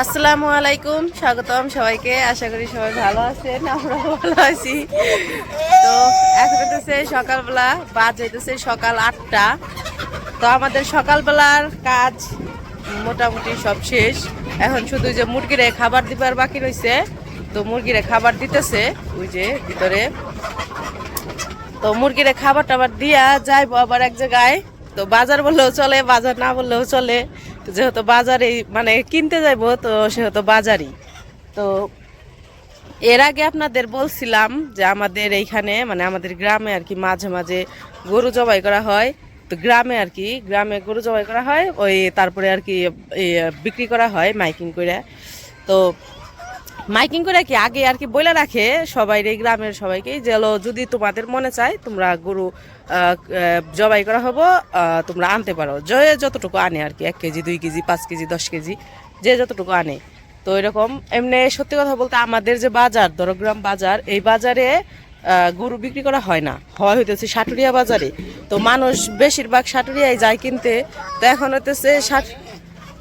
আসসালামু আলাইকুম, স্বাগতম সবাইকে। আশা করি সবাই ভালো আছেন, আমরা ভালো আছি। তো এখন হইতেছে সকালবেলা, বাজে হইতেছে সকাল 8টা। তো আমাদের সকালবেলার কাজ মোটামুটি সব শেষ। এখন শুধু যে মুরগিরে খাবার দিবার বাকি রয়েছে, তো মুরগিরে খাবার দিতেছে ওই যে ভিতরে। তো মুরগিরে খাবার টাবার দিয়া যাইবো আবার এক জায়গায়। তো বাজার বললেও চলে, বাজার না বললেও চলে। যেহেতু বাজারে মানে কিনতে যাইবো, তো সেহেতু বাজারই। তো এর আগে আপনাদের বলছিলাম যে আমাদের এইখানে মানে আমাদের গ্রামে আর কি মাঝে মাঝে গরু জবাই করা হয়। তো গ্রামে আর কি গ্রামে গরু জবাই করা হয়, ওই তারপরে আর কি বিক্রি করা হয় মাইকিং করে। তো মাইকিং করে কি আগে আর কি বলে রাখে সবাই, এই গ্রামের সবাইকে, যে যদি তোমাদের মনে চায় তোমরা গরু জবাই করা হবো, তোমরা আনতে পারো। যে যতটুকু আনে আর কি, 1 কেজি 2 কেজি 5 কেজি 10 কেজি যে যতটুকু আনে। তো এরকম এমনি সত্যি কথা বলতে আমাদের যে বাজার দরগ্রাম বাজার, এই বাজারে গরু বিক্রি করা হয় না, হয় হইতেছে সাটুরিয়া বাজারে। তো মানুষ বেশিরভাগ সাটুরিয়ায় যায় কিনতে। তো এখন হইতেছে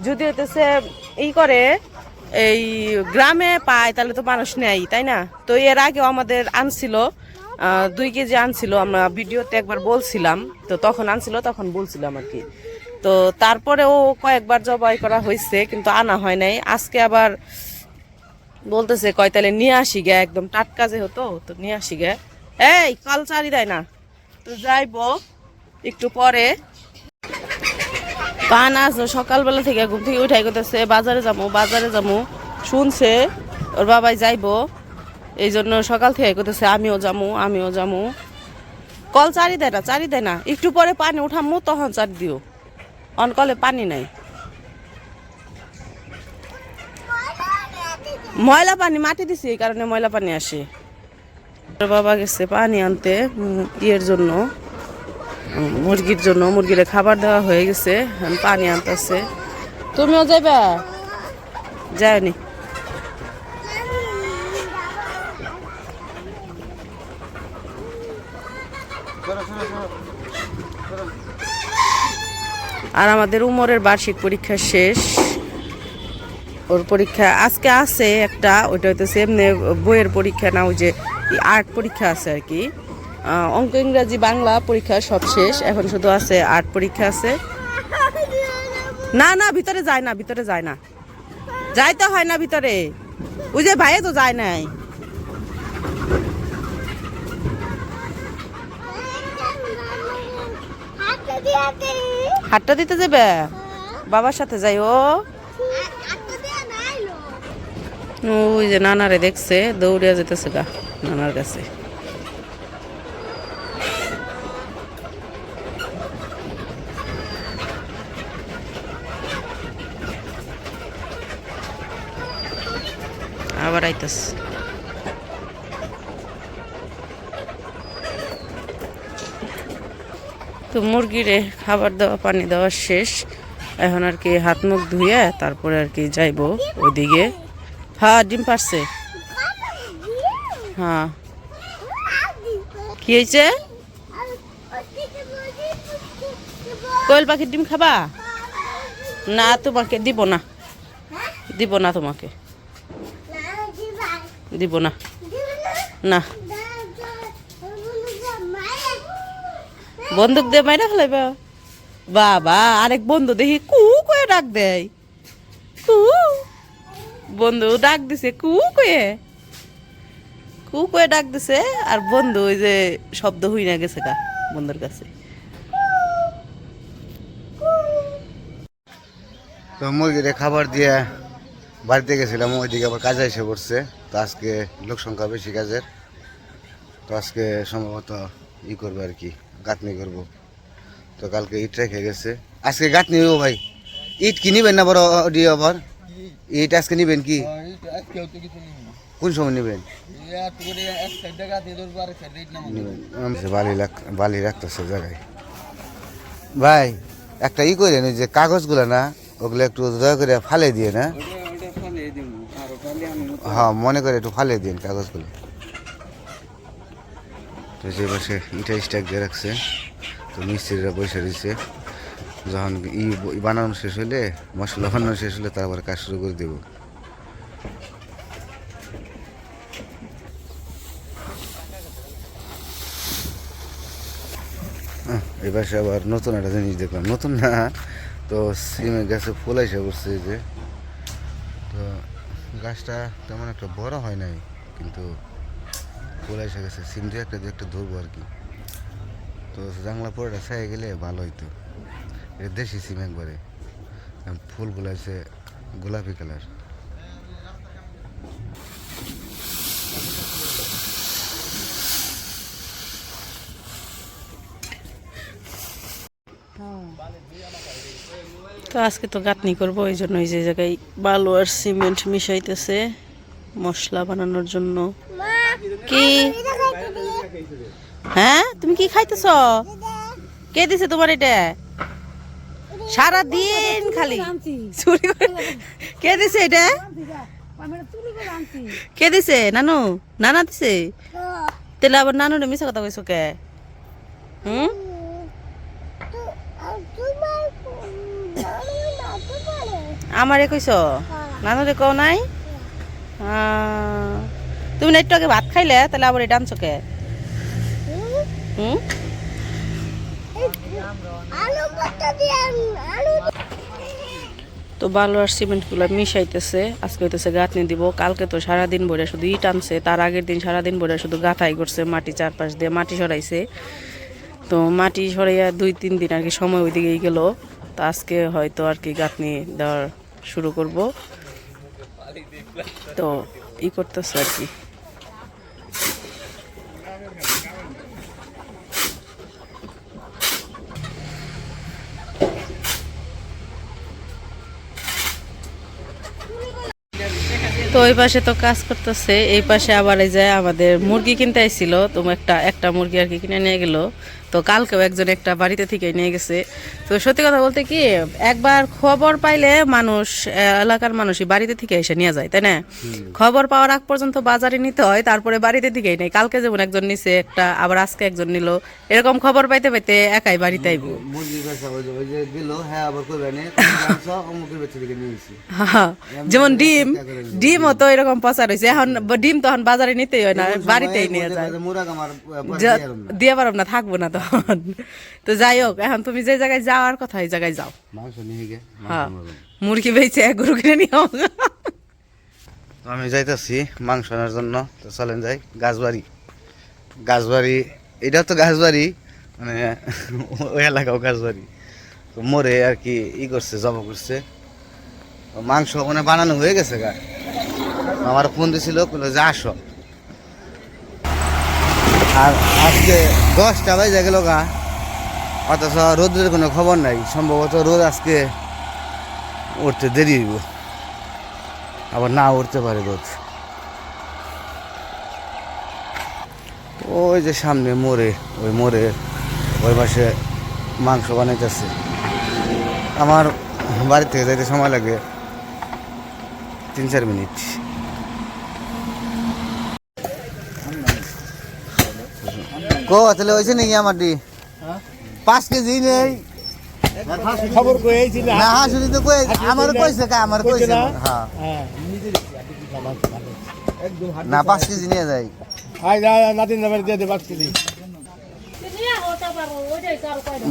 যদি হইতেছে এই করে এই গ্রামে পায় তাহলে তো মানুষ নেয়, তাই না? তো এর আগেও আমাদের আনছিল 2 কেজি আনছিল, আমরা ভিডিওতে একবার বলছিলাম। তো তখন আনছিল, তখন বলছিলাম আর কি। তো তারপরেও কয়েকবার জবাই করা হয়েছে, কিন্তু আনা হয় নাই। আজকে আবার বলতেছে কয় তাহলে নিয়ে আসি গে, একদম টাটকা যে হতো, তো নিয়ে আসি গে। এই কল চারি দেয় না, তো যাইবো একটু পরে। পান আস সকালবেলা থেকে ঘুম থেকে উঠাই করতেছে বাজারে যাবো শুনছে ওর বাবাই যাইবো, এই জন্য সকাল থেকে করতেছে আমিও যামু। কল চারি দেয় না, একটু পরে পানি উঠামু তখন চার দিও, অনকলে পানি নাই। ময়লা পানি মাটি দিছি, এই কারণে ময়লা পানি আসে। ওর বাবা গেছে পানি আনতে ইয়ের জন্য, মুরগির জন্য। মুরগির খাবার দেওয়া হয়ে গেছে, পানি আনতেছে। তুমিও যাইবা? যায়নি। আর আমাদের উমরের বার্ষিক পরীক্ষা শেষ। ওর পরীক্ষা আজকে আছে একটা, ওইটা হইতেছে এমনি বইয়ের পরীক্ষা না, ওই যে আর্ট পরীক্ষা আছে আর কি। অঙ্ক ইংরাজি বাংলা পরীক্ষা সব শেষ, এখন শুধু আছে আর্ট পরীক্ষা আছে। না না ভিতরে যায় না, যাইতে হয় না ভিতরে, ওই যে ভাইয়ে তো যায় নাই। হাতটা দিতে যাবে, বাবার সাথে যাই। ওই যে নানারে দেখছে, দৌড়িয়া যেতেছে গা নানার কাছে। আবার আইতাস। তো মুরগিরে খাবার দেওয়া পানি দেওয়া শেষ, এখন আর কি হাত মুখ ধুয়ে তারপরে আর কি যাইবো ওইদিকে। হ্যাঁ ডিম পারছে। হ্যাঁ কি হয়েছে? কোয়েল পাখির ডিম খাবা? না তোমাকে দিব না, তোমাকে দিব না। না বন্দুক দিয়ে মাইরা ফেলাইবা? বাবা আরেক বন্ধু দেখি কু কয়ে ডাক দেয়, কু বন্ধু ডাক দিছে, কু কয়ে ডাক দিছে। আর বন্ধু ওই যে শব্দ হই না গেছে গা বন্ধুর কাছে। তো মুরগিরে খাবার দিয়ে বাড়িতে গেছিলাম, ওইদিকে আবার কাজে এসে পড়ছে। তো আজকে লোক সংখ্যা বেশি কাজের, তো আজকে সম্ভবত করবে আর কি, গাঁথনি করবো। তো কালকে ইট রেখে গেছে, আজকে গাঁথনি হইব। ভাই ইট কি নিবেন না বড় দিয়ে আবার? ইট আজকে নিবেন কি? কোন সময় নিবেন? বালি রাখতেছে জায়গায়। ভাই একটা করেন, ওই যে কাগজগুলো না, ওগুলো একটু দয়া করে ফালে দিয়ে না। হ্যাঁ মনে করে একটু ফালে দিন কাগজগুলো। তো যে পাশে ইটা স্ট্যাক দিয়ে রাখছে, তো মিস্ত্রিরা বসে দিচ্ছে। যখন বানানো শেষ হলে, মশলা বানানো শেষ হলে তারপর কাজ শুরু করে দেবো। এই পাশে আবার নতুন একটা জিনিস দেখলাম, নতুন না, তো সিমের গাছে ফুল এসে পড়ছে এই যে। তো গাছটা তেমন একটা বড় হয় নাই, কিন্তু ফুল এসে গেছে, সিম দিয়ে একটা ধরবো আর কি। তো জাংলা পরেটা ছাই গেলে ভালো হইতো। এটা দেশি সিম একবারে, ফুলগুলো আছে গোলাপি কালার। তো আজকে তো গাঁথনি করবো, এই জন্য এই যে জায়গায় বালু আর সিমেন্ট মিশাইতেছে মশলা বানানোর জন্য। কি হ্যাঁ, তুমি কি খাইতেছ? কে দিছে তোমার এটা? সারা দিন খালি চুরি করে। কে দিছে এটা? কে দিছে? নানু? নানা দিছে? তাহলে আবার নানু মিশা কথা কইছো কে? হুম, আমারে কইছ, নানুরে কও নাই? তুমি না একটু আগে ভাত খাইলে, তাহলে আবার এটা আনছো কে? হুম, তো বালু আর সিমেন্ট গুলা মিশাইতেছে। আজকে হইতেছে গাঁথনি দিব। কালকে তো সারাদিন ভরে শুধু ইট আনছে, তার আগের দিন সারাদিন ভরে শুধু গাঁথাই করছে, মাটি চারপাশ দিয়ে মাটি সরাইছে। তো মাটি সরাইয়া 2-3 দিন আর কি সময় ওইদিকেই গেল। তো আজকে হয়তো আর কি গাঁথনি দেওয়ার শুরু করব। তো ই করতেছে আর কি। তো ওই পাশে তো কাজ করতেছে, এই পাশে আবার এই যে আমাদের মুরগি কিনতে আইছিল, তো একটা মুরগি আর কি কিনে নিয়ে গেল। তো কালকেও একজন একটা বাড়িতে থেকে নিয়ে গেছে। তো সত্যি কথা বলতে কি, একবার খবর পাইলে মানুষ, এলাকার মানুষই বাড়িতে থেকে এসে নিয়ে যায়, তাই না? খবর পাওয়ার আগ পর্যন্ত বাজারে নিতে হয়, তারপরে বাড়িতে থেকেই নেই। কালকে যেমন একজন নিছে একটা, আবার আজকে একজন নিল, এরকম খবর পাইতে পাইতে একাই বাড়িতে আইব। হ্যাঁ, যেমন ডিমও তো এরকম প্রচার হয়েছে। এখন ডিম তো এখন বাজারে নিতেই হয় না, বাড়িতেই নিয়ে যায়। দিয়ে পারব না, থাকবো না তখন। তো যাই হোক, এখন তুমি যে জায়গায় যাওয়ার কথা এই জায়গায় যাও। হ্যাঁ, মুরগি বেঁচে গরু কিনে নিও। আমি যাইতেছি মাংস আনার জন্য। তো চলেন যাই গাছবাড়ি। এটা তো গাছবাড়ি, মানে ওই এলাকাও গাছবাড়ি। তো মোরে আর কি করছে, জমা করছে মাংস, মানে বানানো হয়ে গেছে গা। আমার ফোন দিছিল, যে আসো। আর আজকে 10টা বাজে গেল গা, অথচ রোদের কোনো খবর নাই। সম্ভবত রোদ আজকে উঠতে দেরি হইব, আবার না উঠতে পারে রোদ। ওই যে সামনে মোড়ে, ওই মোড়ে ওই পাশে মাংস বানাইতেছে। আমার বাড়ি থেকে যাইতে সময় লাগে 3-4 মিনিট। কো তাহলে হয়েছে নাকি আমার 5 কেজি নেই খবর কইছিল না? হ্যাঁ, শুনি তো কই, আমার কইছে হ্যাঁ না 5 কেজি নিয়ে যাই। আই যা নাতিন নাম্বার দিয়ে দে 5 কেজি।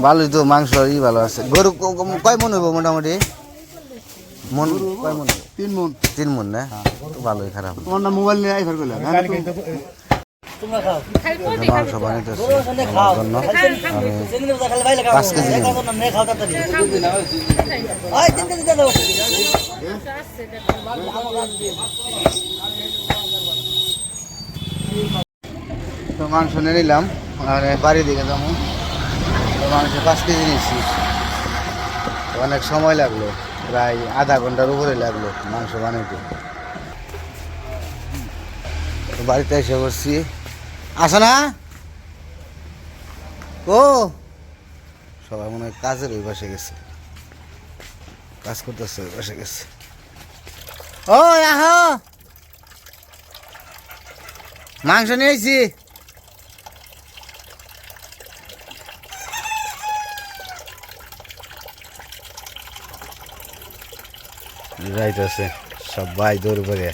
ভালোই তো মাংস, ভালো আছে। গরু কয় মন হইব মোটামুটি? মন কয় মন? 3 মন না? তো ভালোই, খারাপ। তোমার না মোবাইল নিয়ে আইফার কইলা মাংস বানাইতেছি আমার জন্য। আমি 5 কেজি নেব। তো মাংস নিয়ে নিলাম, মানে বাড়ির দিকে যাবো। তো মাংস 5 কেজি নিয়েছি। অনেক সময় লাগলো, প্রায় আধা ঘন্টার উপরে লাগলো মাংস বানাইতে। তো বাড়িতে এসে বসছি। আসো না ও, সবাই মনে হয় কাজের ওই পাশে গেছে, কাজ করতেছে ওই পাশে গেছে। ও আহো, মাংস নিয়ে আইছি। যাইতেছে সবাই দৌড় করে।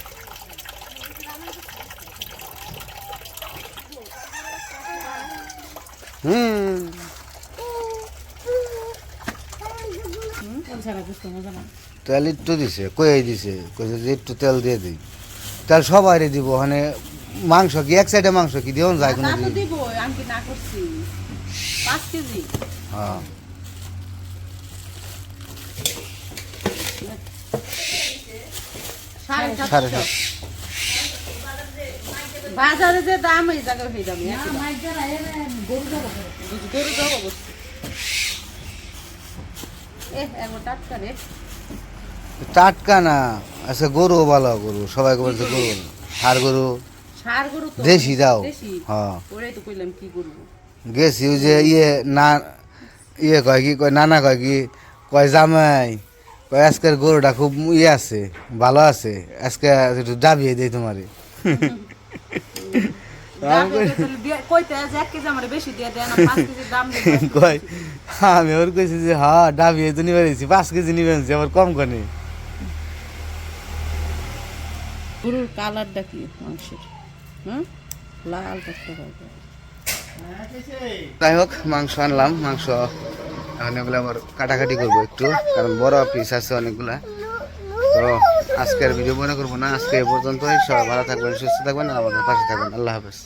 তেল একটু দিছে কই দিছে কইছে যে একটু তেল দিয়ে দিই তেল সবাই দিব মানে মাংস কি এক সাইডে মাংস কি দিও যায় কোনো দিন দিব আমি কি না করছি 5 কেজি হ্যাঁ সাড়ে সাত বাজারে যে দাম এই জায়গায় সেই দাম গরু যাবো একবার টাটকা রে টাটকা না আচ্ছা গরু ভালো গরু সবাই বলছে গরু হার গরু সার গরু তো দেশি দাও দেশি হ্যাঁ ওরাই তো কইলাম কি করব গেছি ওই যে না কয় কি কয় নানা কয় কি কয় জামাই কয় আজকের গরুটা খুব আছে ভালো আছে আজকে একটু ডাবিয়ে দেই তোমারে কইতে যে 1 কেজি আমারে বেশি দিয়ে দেন 5 কেজি দাম দিয়ে কয় আমি ওর কইছি যে হ্যাঁ ডাবিয়ে তো নিবে দিছি 5 কেজি নিবেন আবার কম কনে গরুর কালারটা কি মাংসের লাল টকটক যাই হোক মাংস আনলাম মাংস এখন এগুলো আবার কাটাকাটি করবো একটু কারণ বড় পিস আছে অনেকগুলা তো আজকের ভিডিও মনে করবো না আজকে এ পর্যন্তই সবাই ভালো থাকবেন সুস্থ থাকবেন আর আমাদের পাশে থাকবেন আল্লাহ হাফেজ